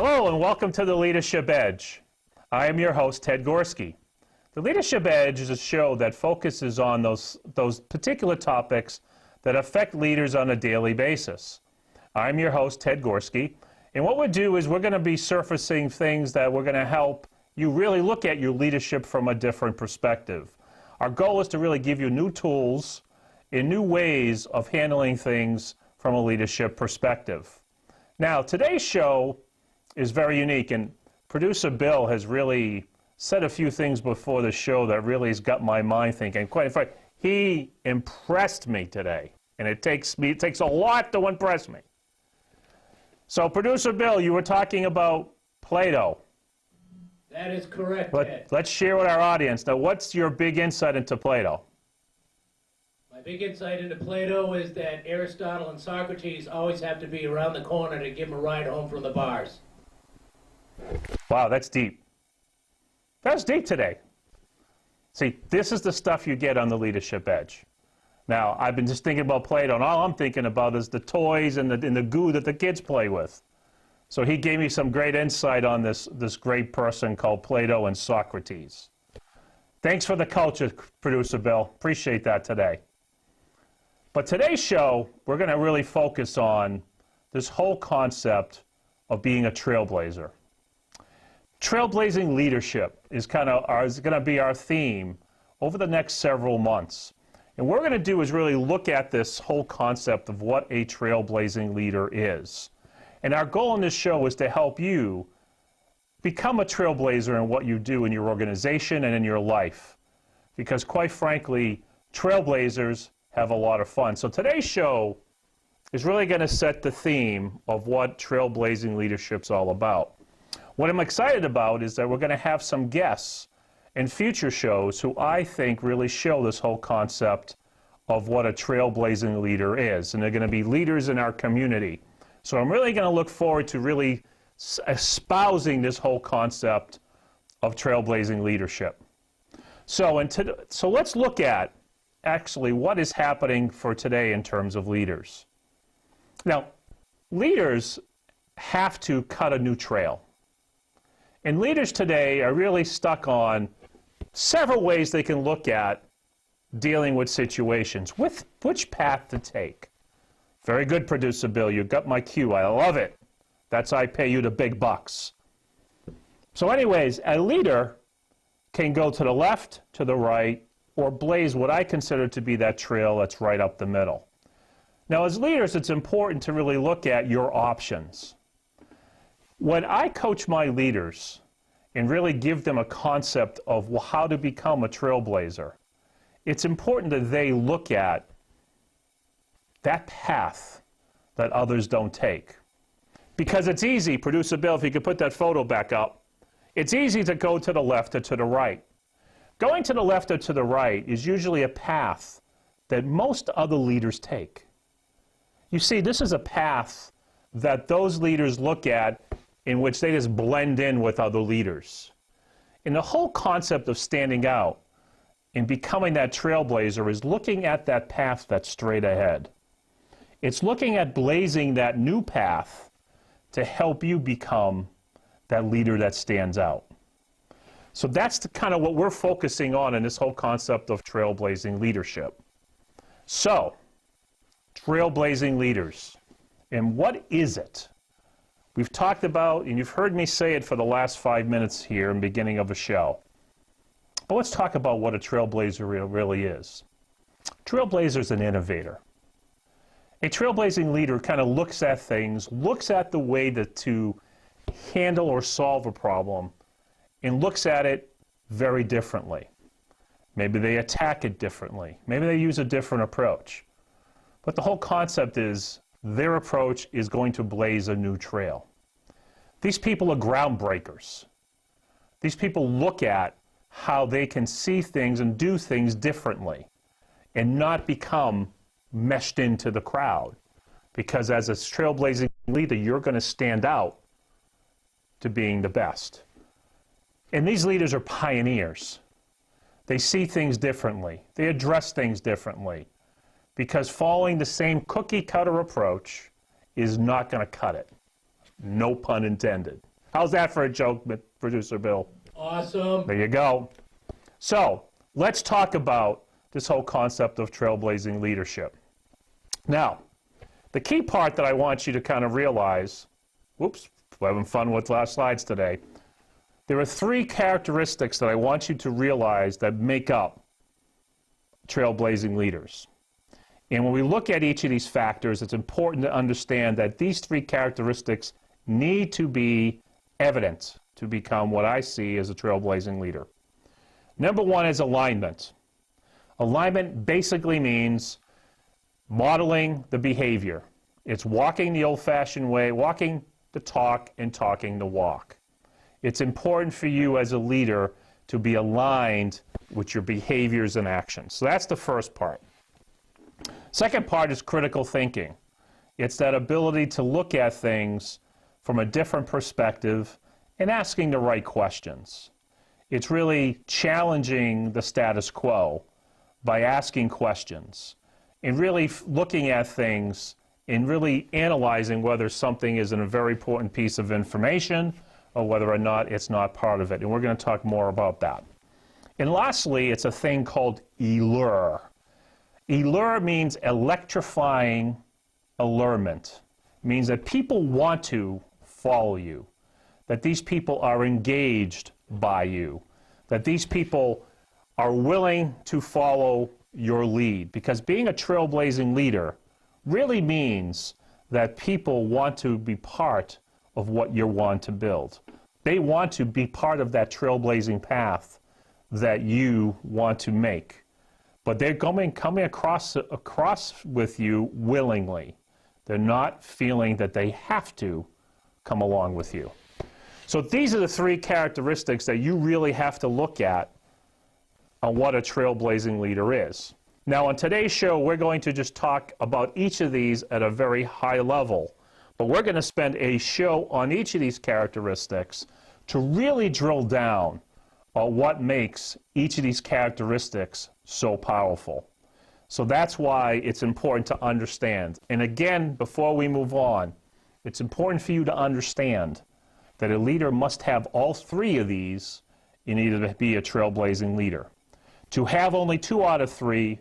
Hello and welcome to the Leadership Edge. I am your host, Ted Gorski. The Leadership Edge is a show that focuses on those particular topics that affect leaders on a daily basis. I'm your host, Ted Gorski, and what we'll do is we're going to be surfacing things that we're going to help you really look at your leadership from a different perspective. Our goal is to really give you new tools and new ways of handling things from a leadership perspective. Now, today's show is very unique, and producer Bill has really said a few things before the show that really has got my mind thinking. Quite frankly, he impressed me today, and it takes a lot to impress me. So, producer Bill, you were talking about Play-Doh. That is correct, Ted. Let's share with our audience. Now, what's your big insight into Play-Doh? My big insight into Play-Doh is that Aristotle and Socrates always have to be around the corner to give them a ride home from the bars. Wow, that's deep. That's deep today. See, this is the stuff you get on the Leadership Edge. Now, I've been just thinking about Play-Doh, and all I'm thinking about is the toys and the goo that the kids play with. So he gave me some great insight on this great person called Play-Doh and Socrates. Thanks for the culture, producer Bill. Appreciate that today. But today's show, we're going to really focus on this whole concept of being a trailblazer. Trailblazing leadership is going to be our theme over the next several months. And what we're going to do is really look at this whole concept of what a trailblazing leader is. And our goal in this show is to help you become a trailblazer in what you do in your organization and in your life. Because quite frankly, trailblazers have a lot of fun. So today's show is really going to set the theme of what trailblazing leadership's all about. What I'm excited about is that we're going to have some guests in future shows who I think really show this whole concept of what a trailblazing leader is. And they're going to be leaders in our community. So I'm really going to look forward to really espousing this whole concept of trailblazing leadership. So let's look at actually what is happening for today in terms of leaders. Now, leaders have to cut a new trail. And leaders today are really stuck on several ways they can look at dealing with situations, with which path to take. Very good, producer Bill. You got my cue. I love it. That's I pay you the big bucks. So anyways, a leader can go to the left, to the right, or blaze what I consider to be that trail that's right up the middle. Now, as leaders, it's important to really look at your options. When I coach my leaders and really give them a concept of how to become a trailblazer, it's important that they look at that path that others don't take. Because it's easy, producer Bill, if you could put that photo back up, it's easy to go to the left or to the right. Going to the left or to the right is usually a path that most other leaders take. You see, this is a path that those leaders look at in which they just blend in with other leaders. And the whole concept of standing out and becoming that trailblazer is looking at that path that's straight ahead. It's looking at blazing that new path to help you become that leader that stands out. So that's kind of what we're focusing on in this whole concept of trailblazing leadership. So, trailblazing leaders. And what is it? We've talked about, and you've heard me say it for the last 5 minutes here in the beginning of the show. But let's talk about what a trailblazer really is. Trailblazer is an innovator. A trailblazing leader kind of looks at things, looks at the way to handle or solve a problem, and looks at it very differently. Maybe they attack it differently. Maybe they use a different approach. But the whole concept is their approach is going to blaze a new trail. These people are groundbreakers. These people look at how they can see things and do things differently and not become meshed into the crowd. Because as a trailblazing leader, you're going to stand out to being the best. And these leaders are pioneers. They see things differently. They address things differently. Because following the same cookie cutter approach is not going to cut it. No pun intended. How's that for a joke, Producer Bill? Awesome. There you go. So let's talk about this whole concept of trailblazing leadership. Now, the key part that I want you to kind of realize, whoops, we're having fun with last slides today. There are 3 characteristics that I want you to realize that make up trailblazing leaders. And when we look at each of these factors, it's important to understand that these 3 characteristics need to be evident to become what I see as a trailblazing leader. Number 1 is alignment. Alignment basically means modeling the behavior. It's walking the old-fashioned way, walking the talk and talking the walk. It's important for you as a leader to be aligned with your behaviors and actions. So that's the first part. Second part is critical thinking. It's that ability to look at things from a different perspective and asking the right questions. It's really challenging the status quo by asking questions and really looking at things and really analyzing whether something is a very important piece of information or whether or not it's not part of it. And we're going to talk more about that. And lastly, it's a thing called Allure. Allure means electrifying allurement. It means that people want to follow you, that these people are engaged by you, that these people are willing to follow your lead. Because being a trailblazing leader really means that people want to be part of what you want to build. They want to be part of that trailblazing path that you want to make. But they're coming across with you willingly. They're not feeling that they have to come along with you. So these are the 3 characteristics that you really have to look at on what a trailblazing leader is. Now, on today's show, we're going to just talk about each of these at a very high level. But we're going to spend a show on each of these characteristics to really drill down on what makes each of these characteristics so powerful. So that's why it's important to understand. And again, before we move on, it's important for you to understand that a leader must have all 3 of these in order to be a trailblazing leader. To have only 2 out of 3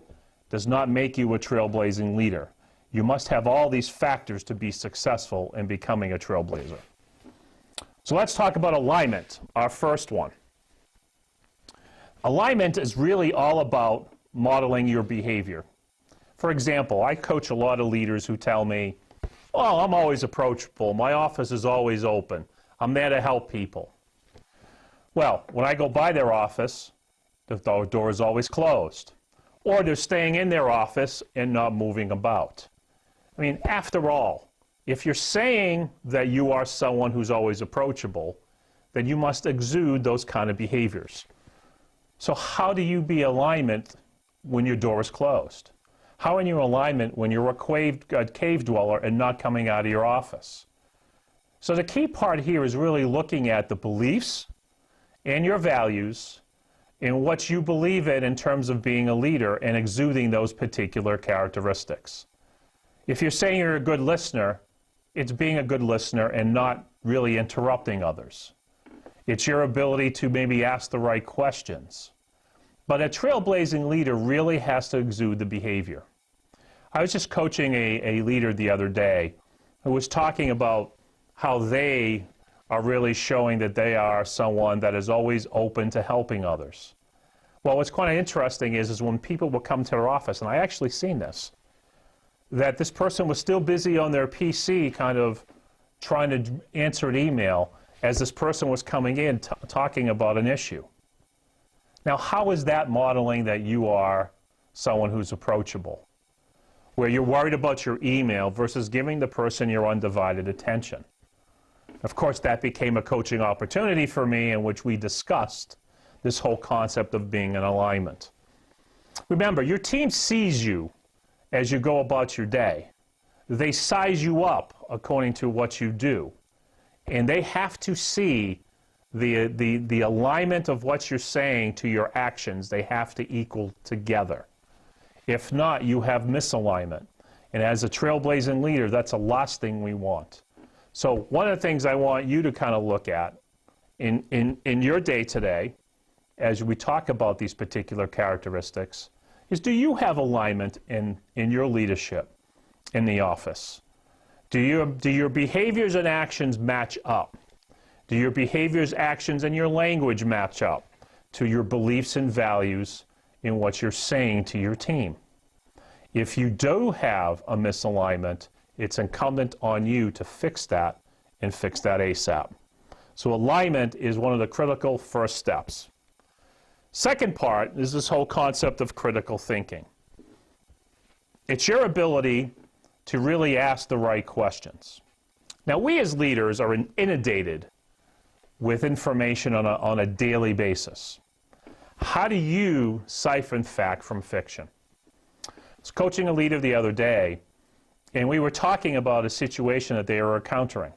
does not make you a trailblazing leader. You must have all these factors to be successful in becoming a trailblazer. So let's talk about alignment, our first one. Alignment is really all about modeling your behavior. For example, I coach a lot of leaders who tell me, "Oh, I'm always approachable. My office is always open. I'm there to help people." Well, when I go by their office, the door is always closed. Or they're staying in their office and not moving about. I mean, after all, if you're saying that you are someone who's always approachable, then you must exude those kind of behaviors. So how do you be alignment when your door is closed? How are you alignment when you're a cave dweller and not coming out of your office? So the key part here is really looking at the beliefs and your values and what you believe in terms of being a leader and exuding those particular characteristics. If you're saying you're a good listener, it's being a good listener and not really interrupting others. It's your ability to maybe ask the right questions. But a trailblazing leader really has to exude the behavior. I was just coaching a leader the other day who was talking about how they are really showing that they are someone that is always open to helping others. Well, what's quite interesting is when people will come to their office, and I actually seen this, that this person was still busy on their PC kind of trying to answer an email as this person was coming in talking about an issue. Now, how is that modeling that you are someone who's approachable? Where you're worried about your email versus giving the person your undivided attention. Of course, that became a coaching opportunity for me in which we discussed this whole concept of being in alignment. Remember, your team sees you as you go about your day. They size you up according to what you do. And they have to see the alignment of what you're saying to your actions. They have to equal together. If not, you have misalignment. And as a trailblazing leader, that's the last thing we want. So one of the things I want you to kind of look at in your day today, as we talk about these particular characteristics, is do you have alignment in your leadership in the office? Do your behaviors and actions match up? Do your behaviors, actions, and your language match up to your beliefs and values in what you're saying to your team? If you do have a misalignment, it's incumbent on you to fix that and fix that ASAP. So alignment is one of the critical first steps. Second part is this whole concept of critical thinking. It's your ability to really ask the right questions. Now, we as leaders are inundated with information on a daily basis. How do you siphon fact from fiction? I was coaching a leader the other day, and we were talking about a situation that they were encountering.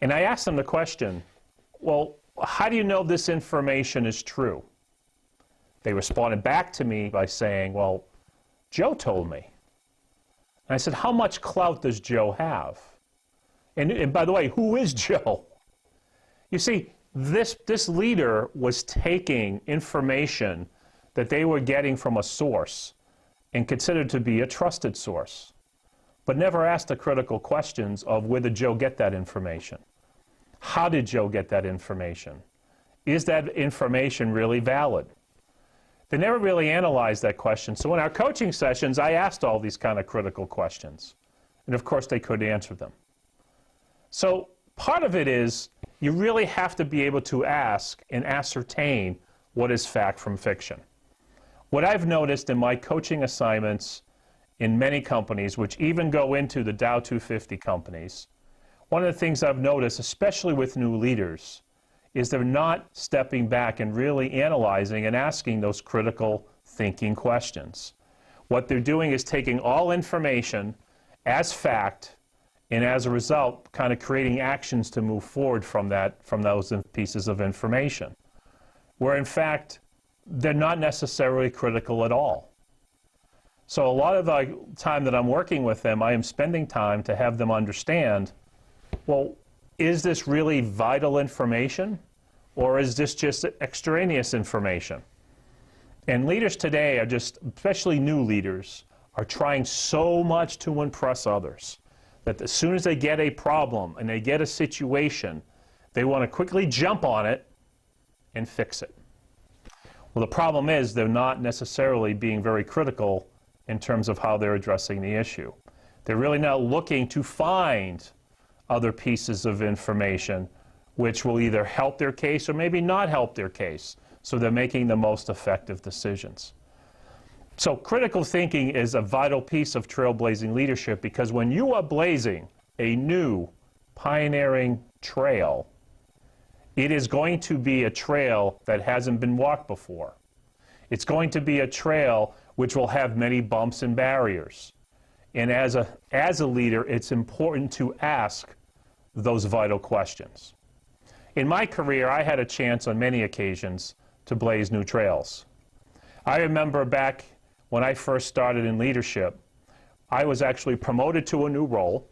And I asked them the question, well, how do you know this information is true? They responded back to me by saying, well, Joe told me. And I said, how much clout does Joe have? And by the way, who is Joe? You see, this leader was taking information that they were getting from a source and considered to be a trusted source, but never asked the critical questions of where did Joe get that information? How did Joe get that information? Is that information really valid? They never really analyzed that question. So in our coaching sessions, I asked all these kind of critical questions. And of course, they couldn't answer them. So part of it is you really have to be able to ask and ascertain what is fact from fiction. What I've noticed in my coaching assignments in many companies, which even go into the Dow 250 companies, one of the things I've noticed, especially with new leaders, is they're not stepping back and really analyzing and asking those critical thinking questions. What they're doing is taking all information as fact, and as a result, kind of creating actions to move forward from those pieces of information, where in fact, they're not necessarily critical at all. So a lot of the time that I'm working with them, I am spending time to have them understand, well, is this really vital information, or is this just extraneous information? And leaders today are just, especially new leaders, are trying so much to impress others that as soon as they get a problem and they get a situation, they want to quickly jump on it and fix it. Well, the problem is they're not necessarily being very critical in terms of how they're addressing the issue. They're really not looking to find other pieces of information which will either help their case or maybe not help their case, so they're making the most effective decisions. So critical thinking is a vital piece of trailblazing leadership, because when you are blazing a new, pioneering trail, it is going to be a trail that hasn't been walked before. It's going to be a trail which will have many bumps and barriers. And as a leader, it's important to ask those vital questions. In my career, I had a chance on many occasions to blaze new trails. I remember back when I first started in leadership, I was actually promoted to a new role,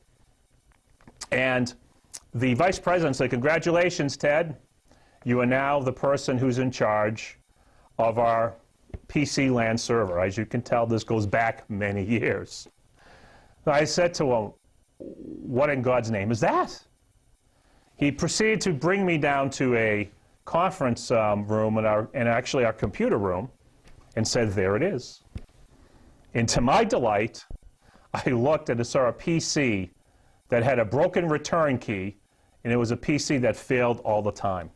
and the vice president said, "Congratulations, Ted. You are now the person who's in charge of our PC LAN server." As you can tell, this goes back many years. I said to him, "What in God's name is that?" He proceeded to bring me down to a conference room and actually our computer room, and said, "There it is." And to my delight, I looked and saw a PC that had a broken return key, and it was a PC that failed all the time.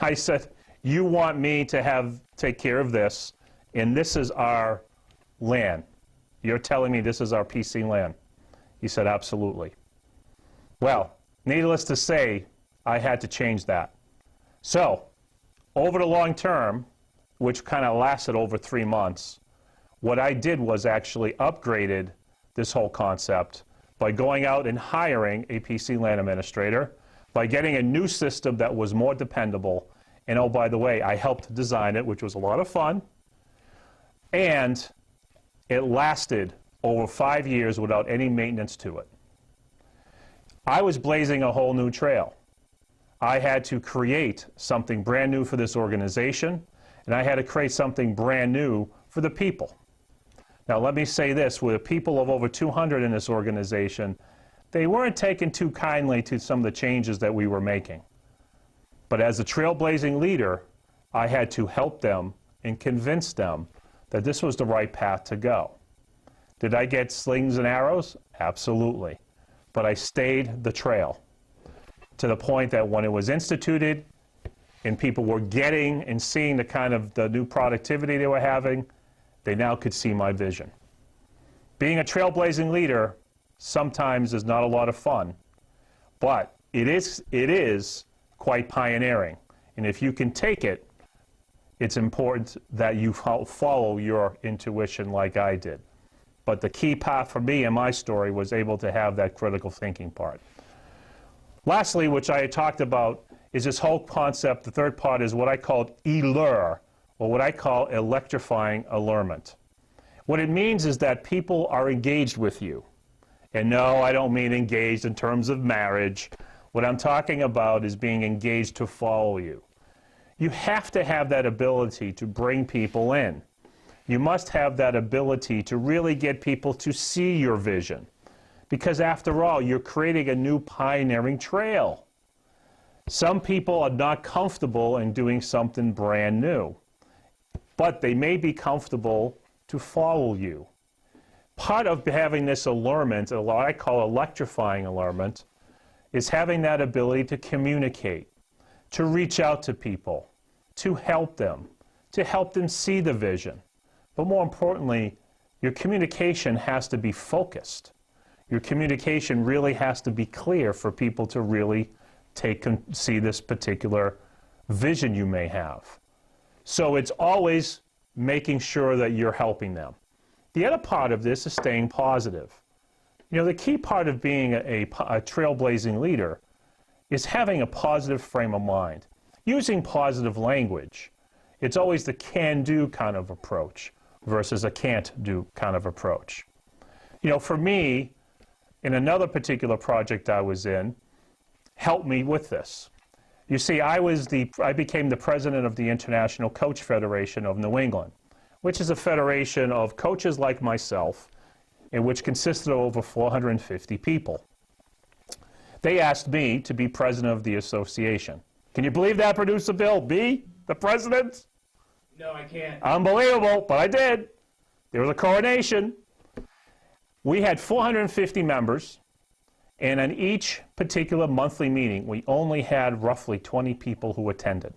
I said, "You want me to take care of this, and this is our LAN. You're telling me this is our PC LAN?" He said, "Absolutely." Well, needless to say, I had to change that. So, over the long term, which kind of lasted over 3 months, what I did was actually upgraded this whole concept by going out and hiring a PC LAN administrator, by getting a new system that was more dependable, and oh, by the way, I helped design it, which was a lot of fun, and it lasted over 5 years without any maintenance to it. I was blazing a whole new trail. I had to create something brand new for this organization, and I had to create something brand new for the people. Now, let me say this, with people of over 200 in this organization, they weren't taking too kindly to some of the changes that we were making. But as a trailblazing leader, I had to help them and convince them that this was the right path to go. Did I get slings and arrows? Absolutely. But I stayed the trail to the point that when it was instituted and people were getting and seeing the kind of the new productivity they were having, they now could see my vision. Being a trailblazing leader sometimes is not a lot of fun, but it is quite pioneering. And if you can take it, it's important that you follow your intuition like I did. But the key part for me in my story was able to have that critical thinking part. Lastly, which I had talked about, is this whole concept. The third part is what I called Allure, or what I call Electrifying Allurement. What it means is that people are engaged with you. And no, I don't mean engaged in terms of marriage. What I'm talking about is being engaged to follow you. You have to have that ability to bring people in. You must have that ability to really get people to see your vision. Because after all, you're creating a new pioneering trail. Some people are not comfortable in doing something brand new, but they may be comfortable to follow you. Part of having this allurement, what I call electrifying allurement, is having that ability to communicate, to reach out to people, to help them see the vision. But more importantly, your communication has to be focused. Your communication really has to be clear for people to really see this particular vision you may have. So it's always making sure that you're helping them. The other part of this is staying positive. You know, the key part of being a trailblazing leader is having a positive frame of mind, using positive language. It's always the can-do kind of approach versus a can't-do kind of approach. You know, for me, in another particular project I was in, helped me with this. You see, I became the president of the International Coach Federation of New England, which is a federation of coaches like myself, in which consisted of over 450 people. They asked me to be president of the association. Can you believe that, Producer Bill? Be the president? No, I can't. Unbelievable, but I did. There was a coronation. We had 450 members, and in each particular monthly meeting, we only had roughly 20 people who attended.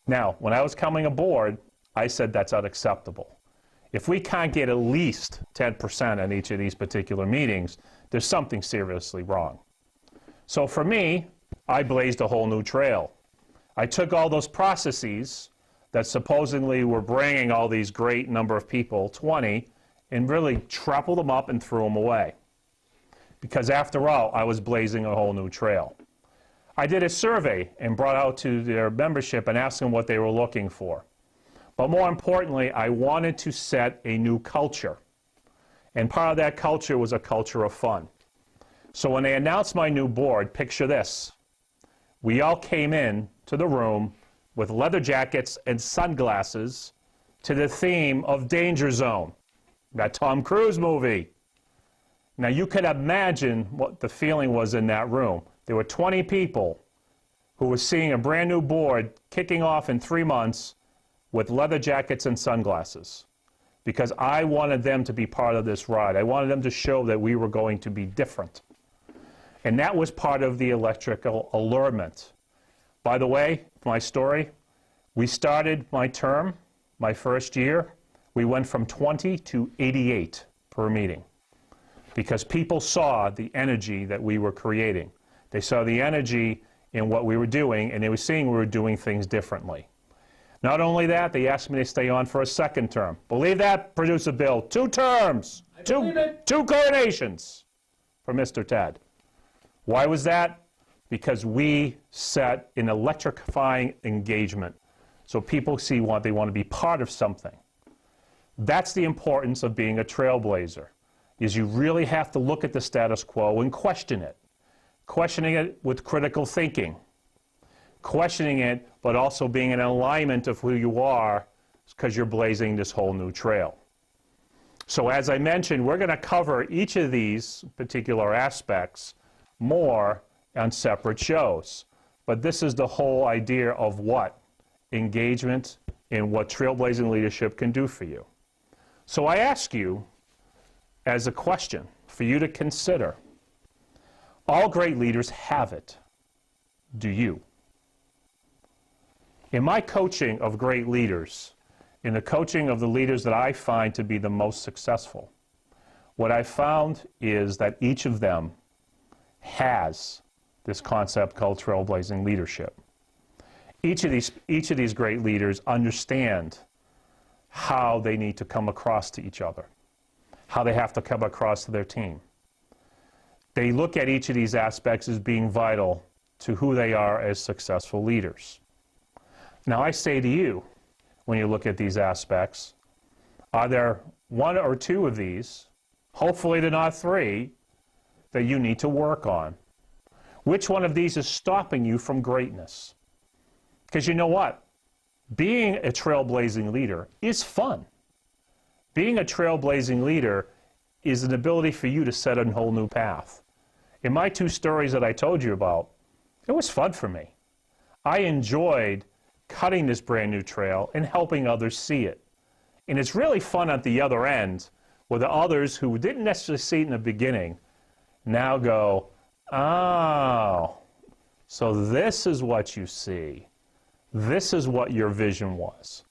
Now, when I was coming aboard, I said that's unacceptable. If we can't get at least 10% in each of these particular meetings, there's something seriously wrong. So for me, I blazed a whole new trail. I took all those processes that supposedly were bringing all these great number of people, 20, and really tripled them up and threw them away. Because after all, I was blazing a whole new trail. I did a survey and brought out to their membership and asked them what they were looking for. But more importantly, I wanted to set a new culture. And part of that culture was a culture of fun. So when they announced my new board, picture this. We all came in to the room with leather jackets and sunglasses to the theme of Danger Zone, that Tom Cruise movie. Now you could imagine what the feeling was in that room. There were 20 people who were seeing a brand new board kicking off in 3 months with leather jackets and sunglasses, because I wanted them to be part of this ride. I wanted them to show that we were going to be different. And that was part of the electrical allurement. By the way, my story, we started my term, my first year, we went from 20 to 88 per meeting, because people saw the energy that we were creating. They saw the energy in what we were doing, and they were seeing we were doing things differently. Not only that, they asked me to stay on for a second term. Believe that, Producer Bill? 2 terms. Two coronations for Mr. Ted. Why was that? Because we set an electrifying engagement. So people see they want to be part of something. That's the importance of being a trailblazer, is you really have to look at the status quo and question it. questioning it with critical thinking, questioning it, but also being in alignment of who you are because you're blazing this whole new trail. So as I mentioned, we're going to cover each of these particular aspects more on separate shows. But this is the whole idea of what engagement and what trailblazing leadership can do for you. So I ask you as a question for you to consider. All great leaders have it. Do you? In my coaching of great leaders, in the coaching of the leaders that I find to be the most successful, what I found is that each of them has this concept called trailblazing leadership. Each of these great leaders understand how they need to come across to each other, how they have to come across to their team. They look at each of these aspects as being vital to who they are as successful leaders. Now I say to you, when you look at these aspects, are there one or two of these, hopefully they're not three, that you need to work on? Which one of these is stopping you from greatness? Because you know what? Being a trailblazing leader is fun. Being a trailblazing leader is an ability for you to set a whole new path. In my two stories that I told you about, it was fun for me. I enjoyed cutting this brand new trail and helping others see it. And it's really fun at the other end, where the others who didn't necessarily see it in the beginning now go, oh, so this is what you see. This is what your vision was.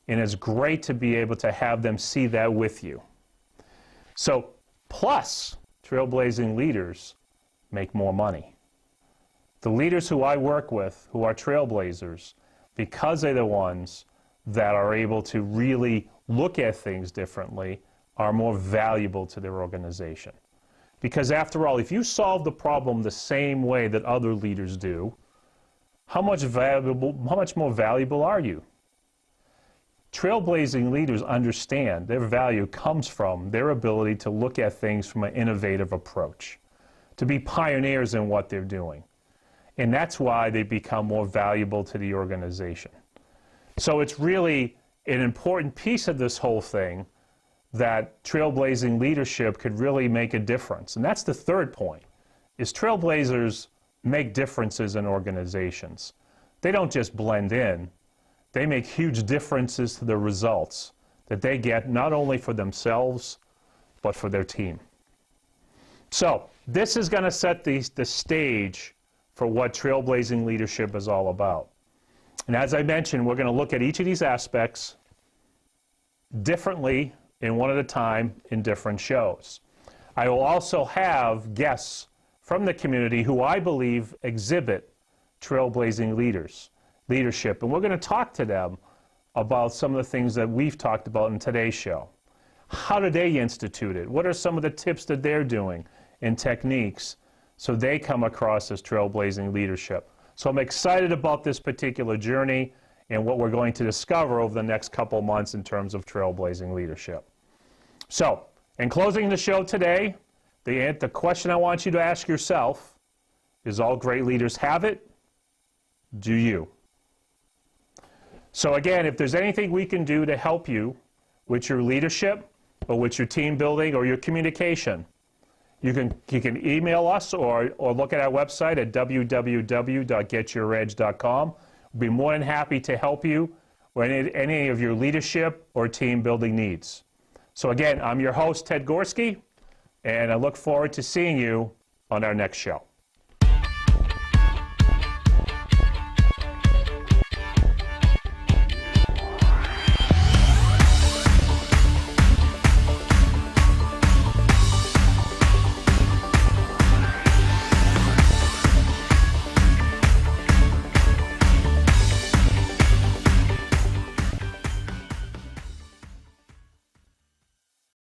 And it's great to be able to have them see that with you. So, plus, trailblazing leaders make more money. The leaders who I work with, who are trailblazers, because they're the ones that are able to really look at things differently, are more valuable to their organization. Because after all, if you solve the problem the same way that other leaders do, how much more valuable are you? Trailblazing leaders understand their value comes from their ability to look at things from an innovative approach, to be pioneers in what they're doing. And that's why they become more valuable to the organization. So it's really an important piece of this whole thing that trailblazing leadership could really make a difference. And that's the third point, is trailblazers make differences in organizations. They don't just blend in. They make huge differences to the results that they get, not only for themselves, but for their team. So this is going to set the stage for what trailblazing leadership is all about. And as I mentioned, we're going to look at each of these aspects differently and one at a time in different shows. I will also have guests from the community who I believe exhibit trailblazing leadership. And we're going to talk to them about some of the things that we've talked about in today's show. How do they institute it? What are some of the tips that they're doing and techniques so they come across as trailblazing leadership? So I'm excited about this particular journey and what we're going to discover over the next couple months in terms of trailblazing leadership. So, in closing the show today, the question I want you to ask yourself is, all great leaders have it? Do you? So again, if there's anything we can do to help you with your leadership or with your team building or your communication, you can email us or look at our website at www.getYourEdge.com. We'll be more than happy to help you with any of your leadership or team building needs. So again, I'm your host, Ted Gorski, and I look forward to seeing you on our next show.